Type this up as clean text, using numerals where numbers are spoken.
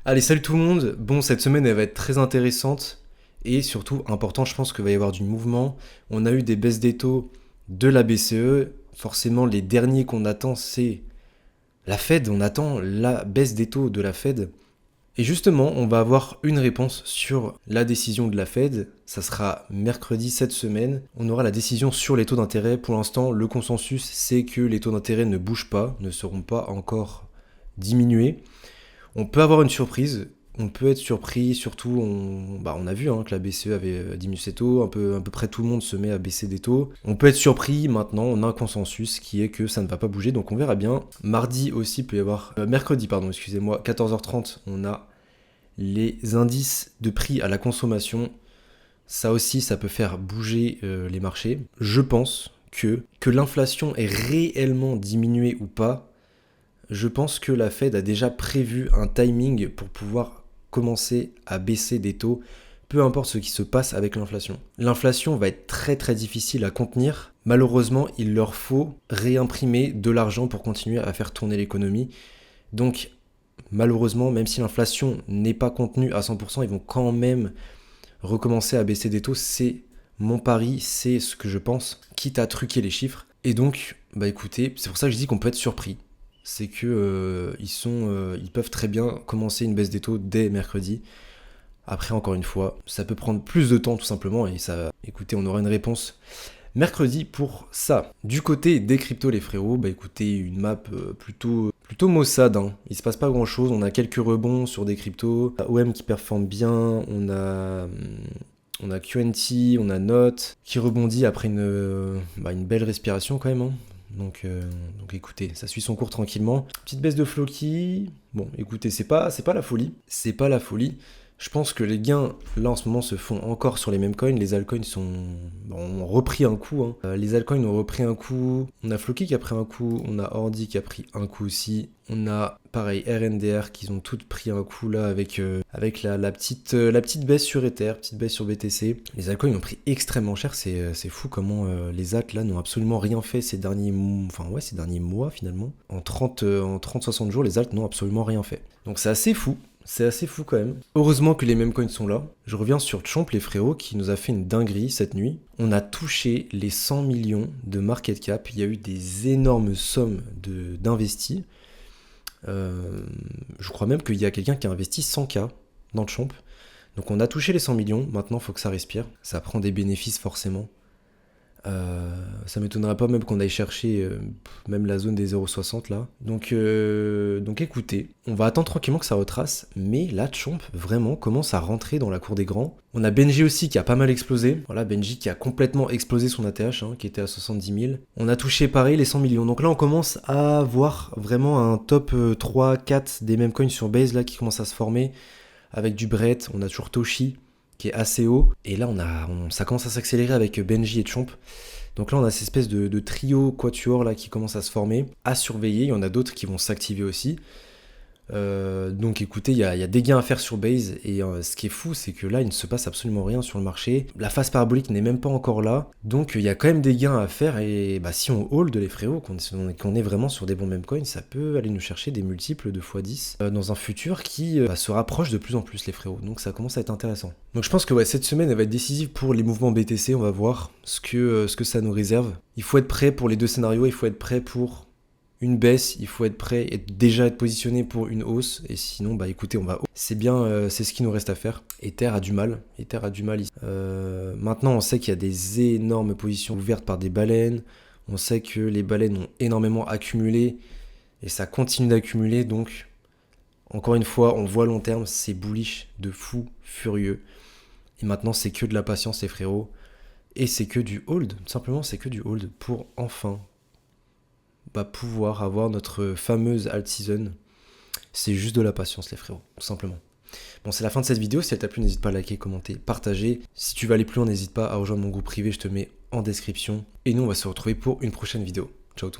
Allez, salut tout le monde. Bon, cette semaine, elle va être très intéressante et surtout important. Je pense qu'il va y avoir du mouvement. On a eu des baisses des taux de la BCE. Forcément, les derniers qu'on attend, c'est la Fed. On attend la baisse des taux de la Fed. Et justement, on va avoir une réponse sur la décision de la Fed. Ça sera mercredi cette semaine. On aura la décision sur les taux d'intérêt. Pour l'instant, le consensus, c'est que les taux d'intérêt ne bougent pas, ne seront pas encore diminués. On peut avoir une surprise, on peut être surpris, surtout on a vu que la BCE avait diminué ses taux, à peu près tout le monde se met à baisser des taux. On peut être surpris, maintenant on a un consensus qui est que ça ne va pas bouger, donc on verra bien. Mardi aussi peut y avoir, mercredi pardon, excusez-moi, 14h30, on a les indices de prix à la consommation. Ça aussi, ça peut faire bouger les marchés. Je pense que l'inflation est réellement diminuée ou pas, je pense que la Fed a déjà prévu un timing pour pouvoir commencer à baisser des taux, peu importe ce qui se passe avec l'inflation. L'inflation va être très très difficile à contenir. Malheureusement, il leur faut réimprimer de l'argent pour continuer à faire tourner l'économie. Donc, malheureusement, même si l'inflation n'est pas contenue à 100%, ils vont quand même recommencer à baisser des taux. C'est mon pari, c'est ce que je pense, quitte à truquer les chiffres. Et donc, bah écoutez, c'est pour ça que je dis qu'on peut être surpris. C'est que ils peuvent très bien commencer une baisse des taux dès mercredi. Après, encore une fois, ça peut prendre plus de temps tout simplement et ça, écoutez, on aura une réponse mercredi pour ça. Du côté des cryptos, les frérots, bah écoutez, une map plutôt maussade. Il se passe pas grand chose. On a quelques rebonds sur des cryptos. OM qui performe bien. On a QNT, on a Note qui rebondit après une belle respiration quand même. Donc écoutez, ça suit son cours tranquillement. Petite baisse de Floki. Bon, écoutez, c'est pas la folie. C'est pas la folie. Je pense que les gains, là, en ce moment, se font encore sur les mêmes coins. Les altcoins ont repris un coup. Les altcoins ont repris un coup. On a Floki qui a pris un coup. On a Ordi qui a pris un coup aussi. On a, pareil, RNDR qui ont toutes pris un coup, là, avec la petite baisse sur Ether, petite baisse sur BTC. Les altcoins ont pris extrêmement cher. C'est fou comment les alts, là, n'ont absolument rien fait ces derniers mois, finalement. En 30-60 jours, les alts n'ont absolument rien fait. Donc c'est assez fou. C'est assez fou quand même. Heureusement que les mêmes coins sont là. Je reviens sur Chomp les frérots qui nous a fait une dinguerie cette nuit. On a touché les 100 millions de market cap. Il y a eu des énormes sommes d'investis. Je crois même qu'il y a quelqu'un qui a investi 100K dans le Chomp. Donc on a touché les 100 millions. Maintenant, il faut que ça respire. Ça prend des bénéfices forcément. Ça m'étonnerait pas même qu'on aille chercher même la zone des 0,60 là. Donc écoutez, on va attendre tranquillement que ça retrace, mais la Chomp vraiment commence à rentrer dans la cour des grands. On a Benji aussi qui a pas mal explosé. Voilà, Benji qui a complètement explosé son ATH, qui était à 70 000. On a touché pareil les 100 millions. Donc là on commence à voir vraiment un top 3-4 des mêmes coins sur base là qui commence à se former. Avec du Brett, on a toujours Toshi qui est assez haut. Et là, ça commence à s'accélérer avec Benji et Chomp. Donc là, on a cette espèce de trio quatuor là qui commence à se former, à surveiller. Il y en a d'autres qui vont s'activer aussi. Donc écoutez, il y a des gains à faire sur base et ce qui est fou, c'est que là, il ne se passe absolument rien sur le marché. La phase parabolique n'est même pas encore là. Donc il y a quand même des gains à faire et si on hold les frérots, qu'on est vraiment sur des bons meme coins, ça peut aller nous chercher des multiples de x10 dans un futur qui se rapproche de plus en plus les frérots. Donc ça commence à être intéressant. Donc je pense que cette semaine, elle va être décisive pour les mouvements BTC. On va voir ce que ça nous réserve. Il faut être prêt pour les deux scénarios. Il faut être prêt pour une baisse, il faut être prêt et déjà être positionné pour une hausse. Et sinon, écoutez, on va. C'est bien, c'est ce qui nous reste à faire. Ether a du mal. Ici. Maintenant, on sait qu'il y a des énormes positions ouvertes par des baleines. On sait que les baleines ont énormément accumulé et ça continue d'accumuler. Donc, encore une fois, on voit long terme, c'est bullish de fou furieux. Et maintenant, c'est que de la patience, les frérots. Et c'est que du hold. Simplement, c'est que du hold pour enfin pouvoir avoir notre fameuse alt season. C'est juste de la patience les frérots, tout simplement. Bon, c'est la fin de cette vidéo. Si elle t'a plu, n'hésite pas à liker, commenter, partager. Si tu veux aller plus loin, n'hésite pas à rejoindre mon groupe privé, je te mets en description. Et nous, on va se retrouver pour une prochaine vidéo. Ciao tout le monde.